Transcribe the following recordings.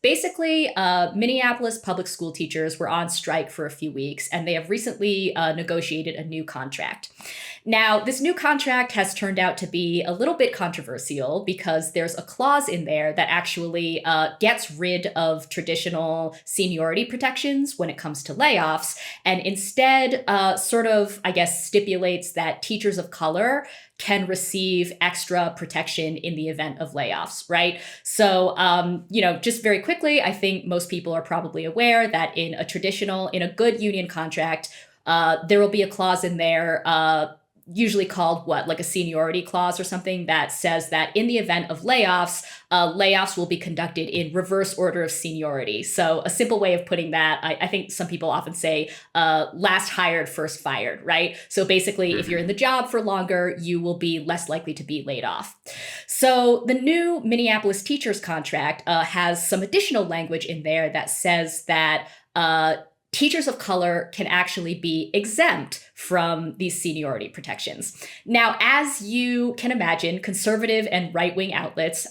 Basically, Minneapolis public school teachers were on strike for a few weeks, and they have recently negotiated a new contract. Now, this new contract has turned out to be a little bit controversial because there's a clause in there that actually gets rid of traditional seniority protections when it comes to layoffs, and instead, sort of, I guess, stipulates that teachers of color can receive extra protection in the event of layoffs, right? So, just very quickly, I think most people are probably aware that in a good union contract, there will be a clause in there, usually called what, like a seniority clause or something that says that in the event of layoffs, layoffs will be conducted in reverse order of seniority. So a simple way of putting that, I think some people often say, last hired, first fired, right? So basically, if you're in the job for longer, you will be less likely to be laid off. So the new Minneapolis teachers contract has some additional language in there that says that teachers of color can actually be exempt from these seniority protections. Now, as you can imagine, conservative and right-wing outlets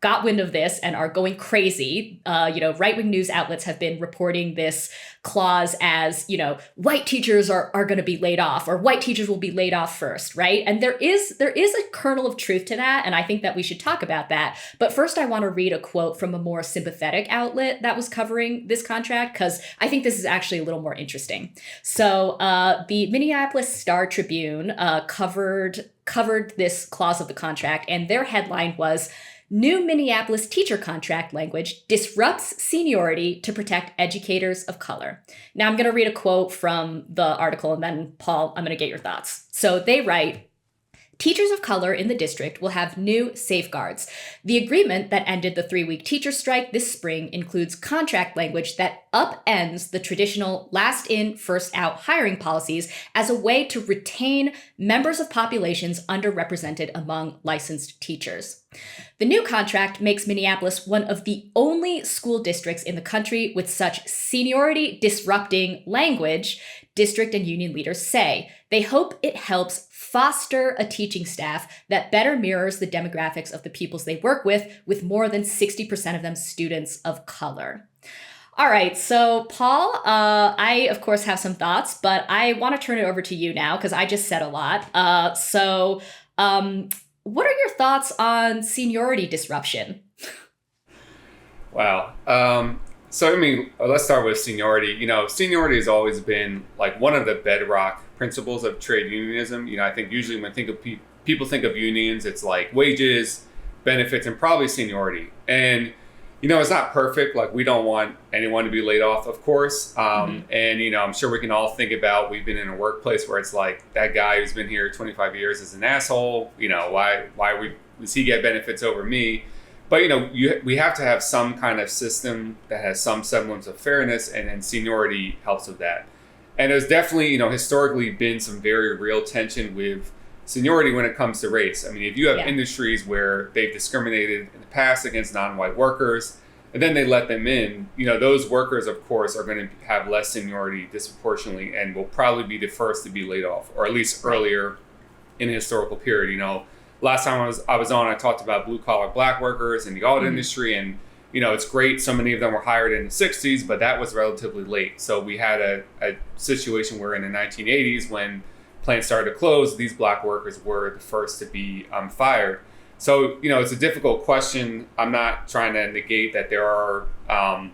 got wind of this and are going crazy. Right-wing news outlets have been reporting this clause as, white teachers are going to be laid off, or white teachers will be laid off first, right? And there is a kernel of truth to that, and I think that we should talk about that. But first, I want to read a quote from a more sympathetic outlet that was covering this contract, because I think this is actually a little more interesting. So the Minneapolis Star-Tribune covered this clause of the contract, and their headline was, "New Minneapolis teacher contract language disrupts seniority to protect educators of color." Now, I'm going to read a quote from the article, and then, Paul, I'm going to get your thoughts. So they write, "Teachers of color in the district will have new safeguards. The agreement that ended the 3-week teacher strike this spring includes contract language that upends the traditional last in, first out hiring policies as a way to retain members of populations underrepresented among licensed teachers. The new contract makes Minneapolis one of the only school districts in the country with such seniority disrupting language," district and union leaders say. They hope it helps foster a teaching staff that better mirrors the demographics of the pupils they work with more than 60% of them students of color. All right, so Paul, I of course have some thoughts, but I want to turn it over to you now because I just said a lot. What are your thoughts on seniority disruption? Wow. Let's start with seniority. Seniority has always been like one of the bedrock principles of trade unionism. I think usually when people think of unions, it's like wages, benefits, and probably seniority. And it's not perfect. Like, we don't want anyone to be laid off, of course. And I'm sure we can all think about, we've been in a workplace where it's like, that guy who's been here 25 years is an asshole. Why does he get benefits over me? But we have to have some kind of system that has some semblance of fairness, and seniority helps with that. And there's definitely, historically been some very real tension with seniority when it comes to race. I mean, if you have industries where they've discriminated in the past against non-white workers, and then they let them in, those workers, of course, are going to have less seniority disproportionately and will probably be the first to be laid off, or at least earlier in the historical period. Last time I was on, I talked about blue-collar black workers in the auto industry, and it's great. So many of them were hired in the 60s, but that was relatively late. So we had a situation where in the 1980s, when plants started to close, these black workers were the first to be fired. So, it's a difficult question. I'm not trying to negate that there are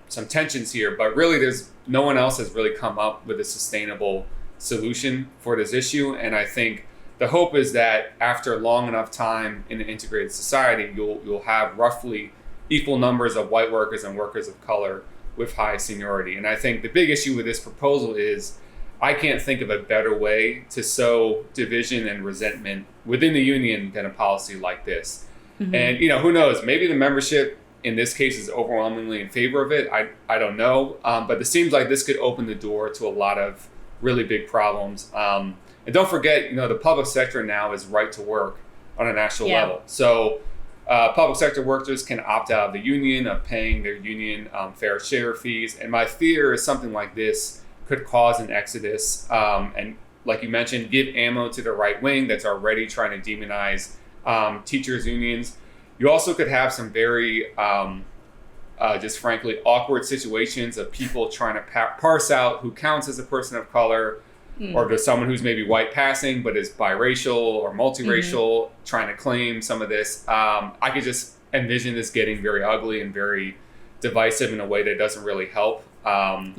some tensions here, but really no one else has really come up with a sustainable solution for this issue. And I think the hope is that after long enough time in an integrated society, you'll have roughly equal numbers of white workers and workers of color with high seniority. And I think the big issue with this proposal is I can't think of a better way to sow division and resentment within the union than a policy like this. And, who knows, maybe the membership in this case is overwhelmingly in favor of it. I don't know. But it seems like this could open the door to a lot of really big problems. And don't forget, the public sector now is right to work on a national level. So public sector workers can opt out of the union, of paying their union fair share fees. And my fear is something like this could cause an exodus and, like you mentioned, give ammo to the right wing that's already trying to demonize teachers' unions. You also could have some very just frankly awkward situations of people trying to parse out who counts as a person of color, or to someone who's maybe white passing but is biracial or multiracial, trying to claim some of this. I could just envision this getting very ugly and very divisive in a way that doesn't really help. And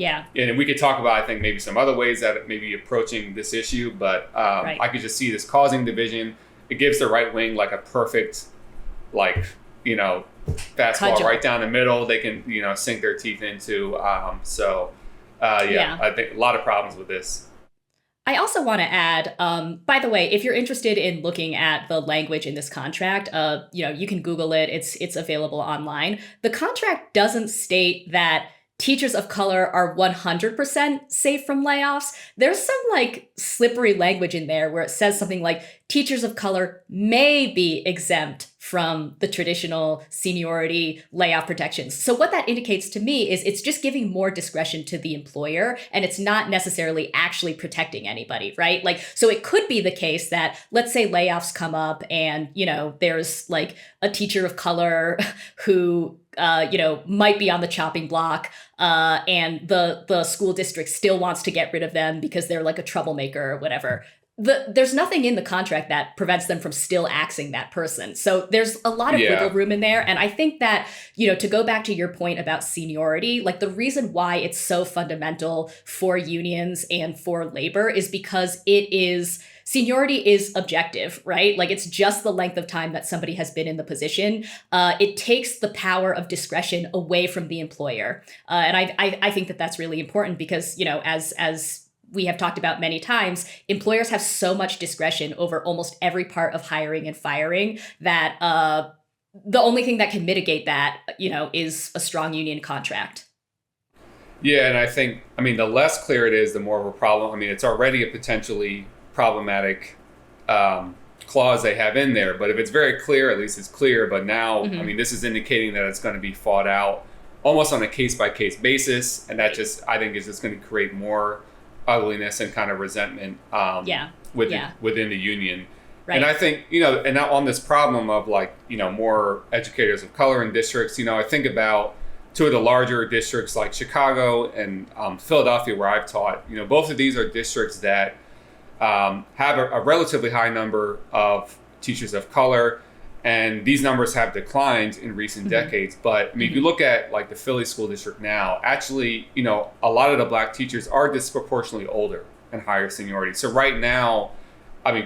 we could talk about, I think, maybe some other ways that it may be approaching this issue, but I could just see this causing division. It gives the right wing like a perfect, like, fastball right down the middle. They can, sink their teeth into. I think a lot of problems with this. I also want to add, by the way, if you're interested in looking at the language in this contract, you can Google it. It's available online. The contract doesn't state that teachers of color are 100% safe from layoffs. There's some like slippery language in there where it says something like teachers of color may be exempt from the traditional seniority layoff protections. So what that indicates to me is it's just giving more discretion to the employer, and it's not necessarily actually protecting anybody, right? Like, so it could be the case that, let's say layoffs come up and, there's like a teacher of color who might be on the chopping block, and the school district still wants to get rid of them because they're like a troublemaker or whatever. There's nothing in the contract that prevents them from still axing that person. So there's a lot of wiggle room in there. And I think that, to go back to your point about seniority, like the reason why it's so fundamental for unions and for labor is because seniority is objective, right? Like it's just the length of time that somebody has been in the position. It takes the power of discretion away from the employer. And I think that that's really important because, as we have talked about many times, employers have so much discretion over almost every part of hiring and firing that the only thing that can mitigate that, is a strong union contract. Yeah, and I think, the less clear it is, the more of a problem. It's already a potentially problematic clause they have in there, but if it's very clear, at least it's clear. But now, this is indicating that it's going to be fought out almost on a case-by-case basis, and that I think is just going to create more ugliness and kind of resentment within the union. Right. And I think, and now on this problem of more educators of color in districts, I think about two of the larger districts like Chicago and Philadelphia, where I've taught. Both of these are districts that have a relatively high number of teachers of color, and these numbers have declined in recent decades. But if you look at like the Philly school district now, actually, a lot of the black teachers are disproportionately older and higher seniority. So right now,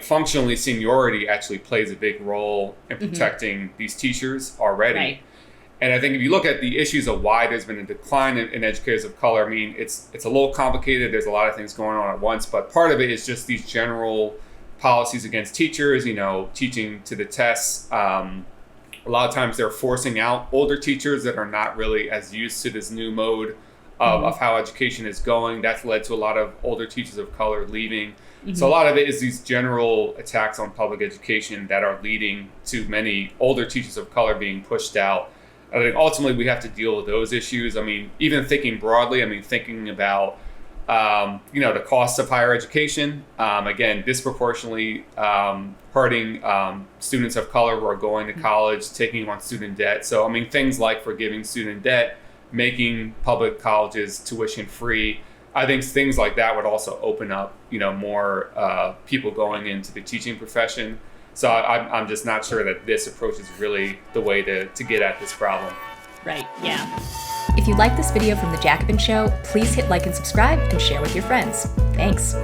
functionally, seniority actually plays a big role in protecting these teachers already. Right. And I think if you look at the issues of why there's been a decline in educators of color, it's a little complicated. There's a lot of things going on at once, but part of it is just these general policies against teachers, teaching to the tests. A lot of times they're forcing out older teachers that are not really as used to this new mode of how education is going. That's led to a lot of older teachers of color leaving. So a lot of it is these general attacks on public education that are leading to many older teachers of color being pushed out. I think ultimately we have to deal with those issues. Even thinking broadly, thinking about the costs of higher education, again, disproportionately hurting students of color who are going to college, taking on student debt. So, things like forgiving student debt, making public colleges tuition free. I think things like that would also open up, more people going into the teaching profession. So I'm just not sure that this approach is really the way to get at this problem. Right, yeah. If you like this video from The Jacobin Show, please hit like and subscribe and share with your friends. Thanks.